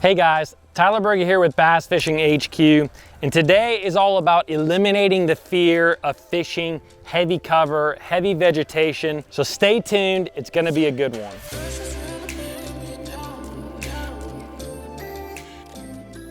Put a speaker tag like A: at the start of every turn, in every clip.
A: Hey guys, Tyler Berge here with Bass Fishing HQ, and today is all about eliminating the fear of fishing heavy cover, heavy vegetation. So stay tuned, it's gonna be a good one.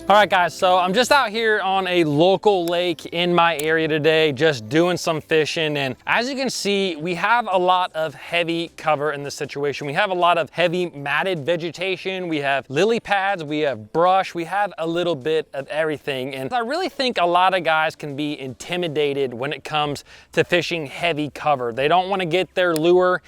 A: All right guys, so I'm just out here on a local lake in my area today, just doing some fishing. And as you can see, we have a lot of heavy cover in this situation. We have a lot of heavy matted vegetation. We have lily pads, we have brush, we have a little bit of everything. And I really think a lot of guys can be intimidated when it comes to fishing heavy cover. They don't wanna get their lure,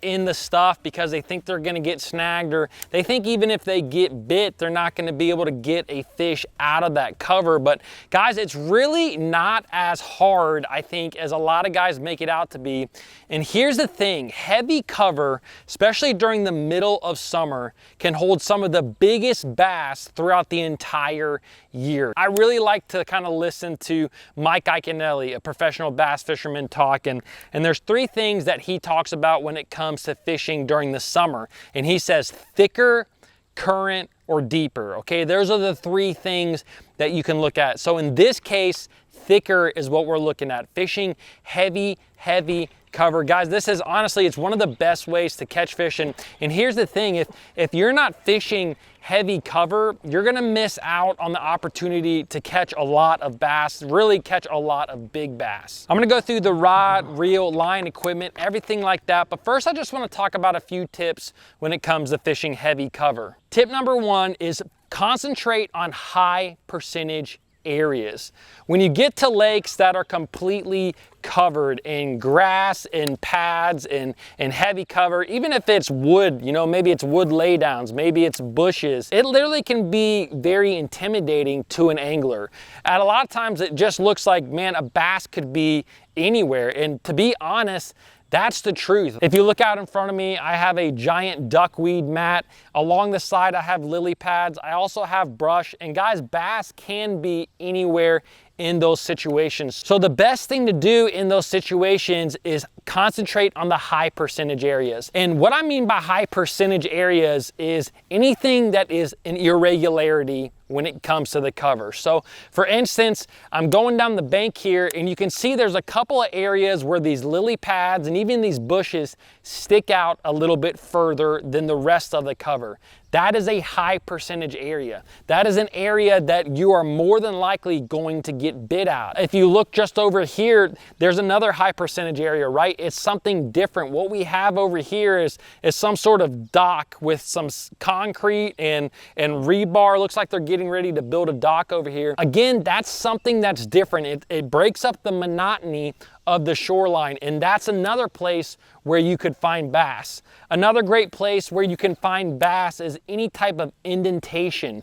A: in the stuff because they think they're gonna get snagged, or they think even if they get bit, they're not gonna be able to get a fish out of that cover. But guys, it's really not as hard, I think, as a lot of guys make it out to be. And here's the thing, heavy cover, especially during the middle of summer, can hold some of the biggest bass throughout the entire year. I really like to kind of listen to Mike Iaconelli, a professional bass fisherman, talk, and there's three things that he talks about when it comes to fishing during the summer. And he says thicker, current, or deeper. Okay, those are the three things that you can look at. So in this case, thicker is what we're looking at. Fishing heavy cover. Guys, this is honestly, it's one of the best ways to catch fish. And here's the thing, if you're not fishing heavy cover, you're gonna miss out on the opportunity to catch a lot of bass, really catch a lot of big bass. I'm gonna go through the rod, reel, line, equipment, everything like that. But first, I just wanna talk about a few tips when it comes to fishing heavy cover. Tip number one is concentrate on high percentage areas. When you get to lakes that are completely covered in grass and pads and heavy cover, even if it's wood, maybe it's wood laydowns, maybe it's bushes, it literally can be very intimidating to an angler. And a lot of times it just looks like, man, a bass could be anywhere. And to be honest, that's the truth. If you look out in front of me, I have a giant duckweed mat. Along the side, I have lily pads. I also have brush. And guys, bass can be anywhere in those situations. So the best thing to do in those situations is concentrate on the high percentage areas. And what I mean by high percentage areas is anything that is an irregularity when it comes to the cover. So for instance, I'm going down the bank here and you can see there's a couple of areas where these lily pads and even these bushes stick out a little bit further than the rest of the cover. That is a high percentage area. That is an area that you are more than likely going to get bit out. If you look just over here, there's another high percentage area, right? It's something different. What we have over here is some sort of dock with some concrete and rebar. Looks like they're getting ready to build a dock over here. Again, that's something that's different. It breaks up the monotony of the shoreline, and that's another place where you could find bass. Another great place where you can find bass is any type of indentation.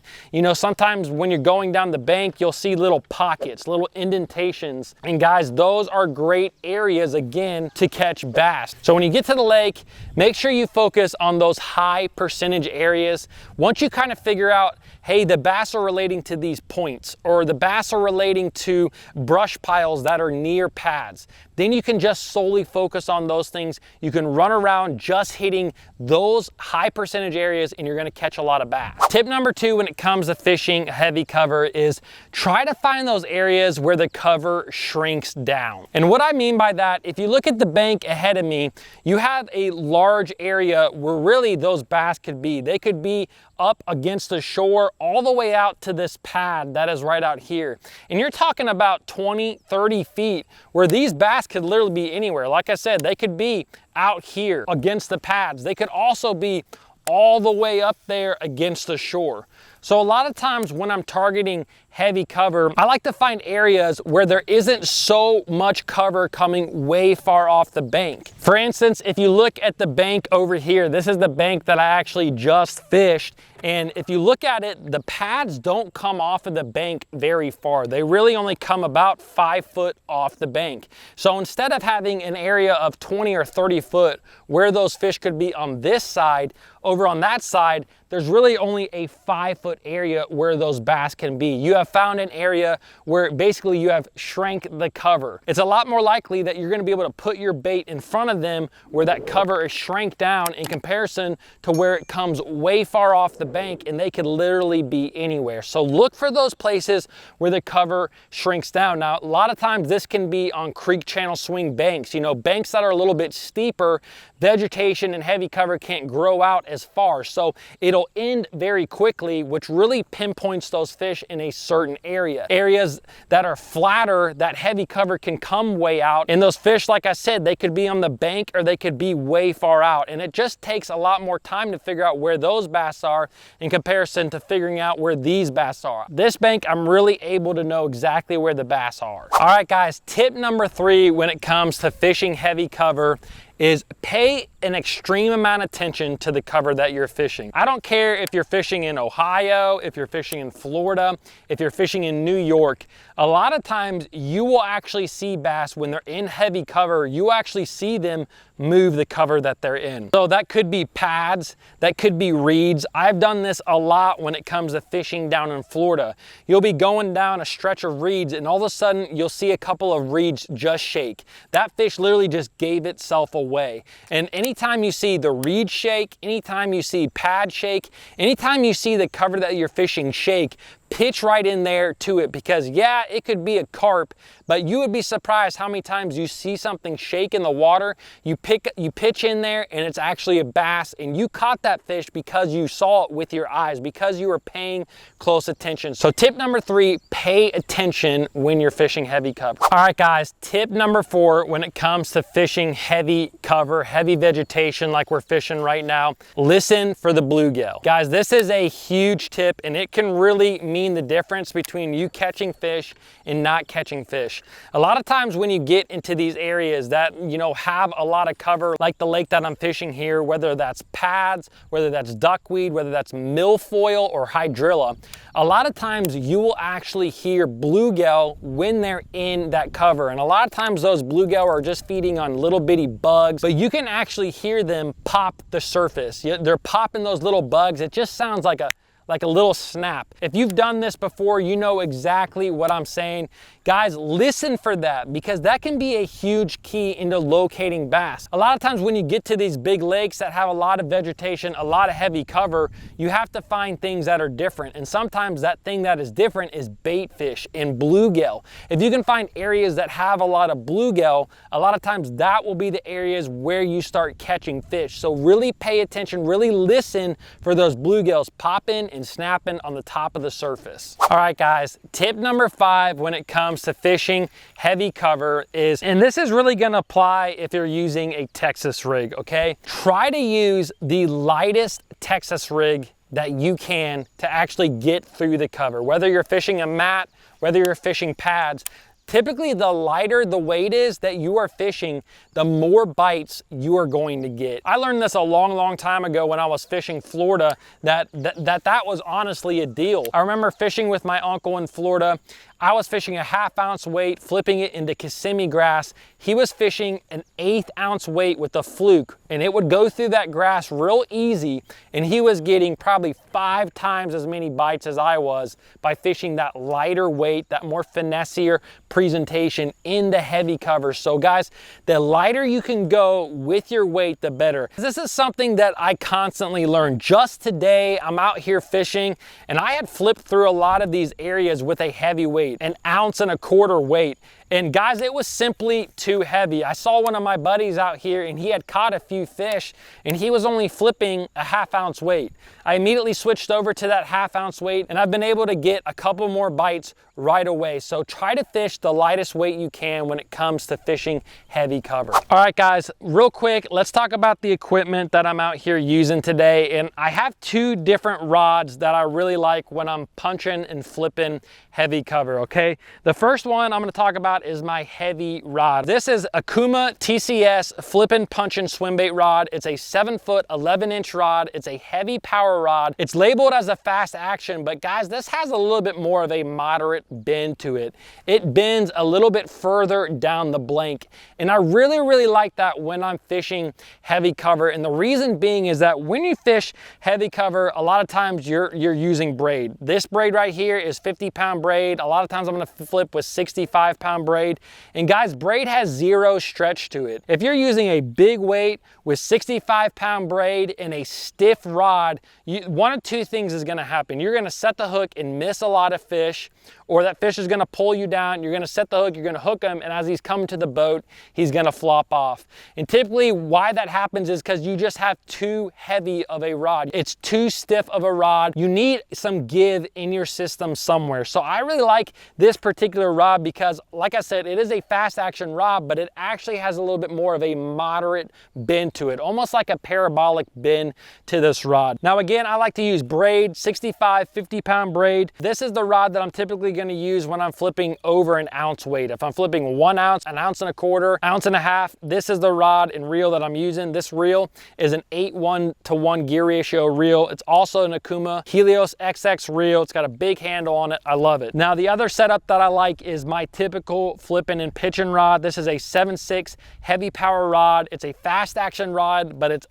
A: Sometimes when you're going down the bank, you'll see little pockets, little indentations. And guys, those are great areas, again, to catch bass. So when you get to the lake, make sure you focus on those high percentage areas. Once you kind of figure out, hey, the bass are relating to these points, or the bass are relating to brush piles that are near pads, then you can just solely focus on those things. You can run around just hitting those high percentage areas and you're gonna catch a lot of bass. Tip number two when it comes to fishing heavy cover is try to find those areas where the cover shrinks down. And what I mean by that, if you look at the bank ahead of me, you have a large area where really those bass could be. They could be up against the shore all the way out to this pad that is right out here. And you're talking about 20, 30 feet where these bass could literally be anywhere. Like I said, they could be out here against the pads. They could also be all the way up there against the shore. So a lot of times when I'm targeting heavy cover, I like to find areas where there isn't so much cover coming way far off the bank. For instance, if you look at the bank over here, this is the bank that I actually just fished. And if you look at it, the pads don't come off of the bank very far. They really only come about 5 foot off the bank. So instead of having an area of 20 or 30 foot where those fish could be on this side, over on that side, there's really only a 5-foot area where those bass can be. You have found an area where basically you have shrank the cover. It's a lot more likely that you're gonna be able to put your bait in front of them where that cover is shrank down in comparison to where it comes way far off the bank and they could literally be anywhere. So look for those places where the cover shrinks down. Now, a lot of times this can be on creek channel swing banks, you know, banks that are a little bit steeper. Vegetation and heavy cover can't grow out as far, so it'll end very quickly, which really pinpoints those fish in a certain area. Areas that are flatter, that heavy cover can come way out, and those fish, like I said, they could be on the bank or they could be way far out, and it just takes a lot more time to figure out where those bass are in comparison to figuring out where these bass are. This bank, I'm really able to know exactly where the bass are. All right, guys, tip number 3 when it comes to fishing heavy cover is pay an extreme amount of attention to the cover that you're fishing. I don't care if you're fishing in Ohio, if you're fishing in Florida, if you're fishing in New York. A lot of times you will actually see bass when they're in heavy cover, you actually see them move the cover that they're in. So that could be pads, that could be reeds. I've done this a lot when it comes to fishing down in Florida. You'll be going down a stretch of reeds and all of a sudden you'll see a couple of reeds just shake. That fish literally just gave itself away. And anytime you see the reed shake, anytime you see pad shake, anytime you see the cover that you're fishing shake, pitch right in there to it, because yeah, it could be a carp, but you would be surprised how many times you see something shake in the water, you pitch in there and it's actually a bass, and you caught that fish because you saw it with your eyes, because you were paying close attention. So tip number 3, pay attention when you're fishing heavy cover. All right, guys, tip number 4 when it comes to fishing heavy cover, heavy vegetation like we're fishing right now, listen for the bluegill. Guys, this is a huge tip and it can really mean the difference between you catching fish and not catching fish. A lot of times when you get into these areas that, you know, have a lot of cover, like the lake that I'm fishing here, whether that's pads, whether that's duckweed, whether that's milfoil or hydrilla, a lot of times you will actually hear bluegill when they're in that cover. And a lot of times those bluegill are just feeding on little bitty bugs, but you can actually hear them pop the surface. They're popping those little bugs. It just sounds like a little snap. If you've done this before, you know exactly what I'm saying. Guys, listen for that, because that can be a huge key into locating bass. A lot of times when you get to these big lakes that have a lot of vegetation, a lot of heavy cover, you have to find things that are different. And sometimes that thing that is different is bait fish and bluegill. If you can find areas that have a lot of bluegill, a lot of times that will be the areas where you start catching fish. So really pay attention, really listen for those bluegills popping and snapping on the top of the surface. All right, guys, tip number 5 when it comes to fishing heavy cover is, and this is really gonna apply if you're using a Texas rig, okay? Try to use the lightest Texas rig that you can to actually get through the cover. Whether you're fishing a mat, whether you're fishing pads, typically the lighter the weight is that you are fishing, the more bites you are going to get. I learned this a long time ago when I was fishing Florida, that was honestly a deal. I remember fishing with my uncle in Florida. I was fishing a 1/2 ounce weight, flipping it into Kissimmee grass. He was fishing an 1/8 ounce weight with a fluke, and it would go through that grass real easy, and he was getting probably 5 times as many bites as I was by fishing that lighter weight, that more finessier presentation in the heavy cover. So guys, the lighter you can go with your weight, the better. This is something that I constantly learn. Just today, I'm out here fishing, and I had flipped through a lot of these areas with a heavy weight, 1.25 ounces weight. And guys, it was simply too heavy. I saw one of my buddies out here and he had caught a few fish and he was only flipping a 1/2 ounce weight. I immediately switched over to that 1/2 ounce weight and I've been able to get a couple more bites right away. So try to fish the lightest weight you can when it comes to fishing heavy cover. All right, guys, real quick, let's talk about the equipment that I'm out here using today. And I have 2 different rods that I really like when I'm punching and flipping heavy cover, okay? The first one I'm gonna talk about out is my heavy rod. This is Akuma TCS flippin' punchin' swim bait rod. It's a 7-foot, 11-inch rod. It's a heavy power rod. It's labeled as a fast action, but guys, this has a little bit more of a moderate bend to it. It bends a little bit further down the blank, and I really like that when I'm fishing heavy cover. And the reason being is that when you fish heavy cover, a lot of times you're using braid. This braid right here is 50-pound braid. A lot of times I'm gonna flip with 65-pound braid. And guys, braid has zero stretch to it. If you're using a big weight with 65-pound braid and a stiff rod, one of two things is gonna happen. You're gonna set the hook and miss a lot of fish, or that fish is gonna pull you down. You're gonna set the hook, you're gonna hook him, and as he's coming to the boat, he's gonna flop off. And typically why that happens is because you just have too heavy of a rod. It's too stiff of a rod. You need some give in your system somewhere. So I really like this particular rod because, like I said, it is a fast action rod, but it actually has a little bit more of a moderate bend to it, almost like a parabolic bend to this rod. Now again, I like to use braid, 65, 50-pound braid. This is the rod that I'm typically going to use when I'm flipping over an ounce weight. If I'm flipping 1 ounce, an ounce and a quarter, ounce and a half, this is the rod and reel that I'm using. This reel is an 8:1 gear ratio reel. It's also an Akuma Helios XX reel. It's got a big handle on it. I love it. Now the other setup that I like is my typical flipping and pitching rod. This is a 7.6 heavy power rod. It's a fast action rod, but it's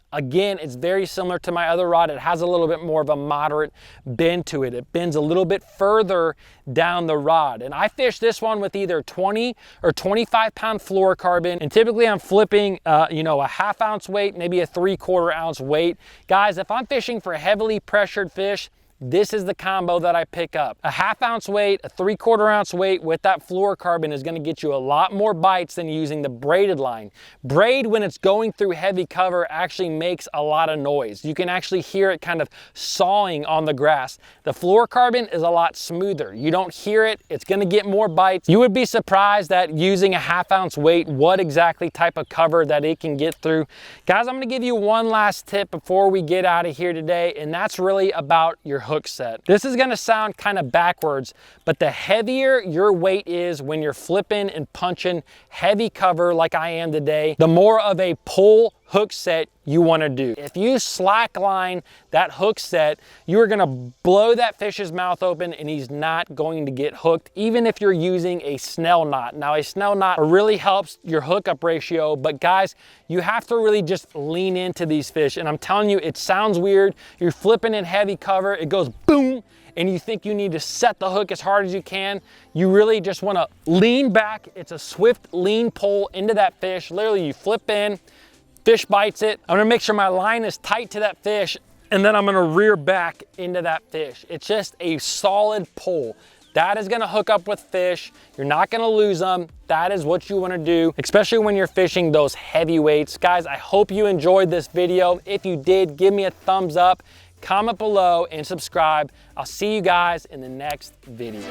A: very similar to my other rod. It has a little bit more of a moderate bend to it. It bends a little bit further down the rod. And I fish this one with either 20 or 25-pound fluorocarbon. And typically I'm flipping, a 1/2 ounce weight, maybe a 3/4 ounce weight. Guys, if I'm fishing for heavily pressured fish, this is the combo that I pick up. A 1/2 ounce weight, a 3/4 ounce weight with that fluorocarbon is gonna get you a lot more bites than using the braided line. Braid, when it's going through heavy cover, actually makes a lot of noise. You can actually hear it kind of sawing on the grass. The fluorocarbon is a lot smoother. You don't hear it, it's gonna get more bites. You would be surprised that using a 1/2 ounce weight, what exactly type of cover that it can get through. Guys, I'm gonna give you one last tip before we get out of here today, and that's really about your hook set. This is gonna sound kind of backwards, but the heavier your weight is when you're flipping and punching heavy cover like I am today, the more of a pull hook set you wanna do. If you slack line that hook set, you are gonna blow that fish's mouth open and he's not going to get hooked, even if you're using a snell knot. Now, a snell knot really helps your hookup ratio, but guys, you have to really just lean into these fish. And I'm telling you, it sounds weird. You're flipping in heavy cover, it goes boom, and you think you need to set the hook as hard as you can. You really just wanna lean back. It's a swift lean pull into that fish. Literally, you flip in, fish bites it. I'm gonna make sure my line is tight to that fish, and then I'm gonna rear back into that fish. It's just a solid pull. That is gonna hook up with fish. You're not gonna lose them. That is what you wanna do, especially when you're fishing those heavy weights. Guys, I hope you enjoyed this video. If you did, give me a thumbs up, comment below, and subscribe. I'll see you guys in the next video.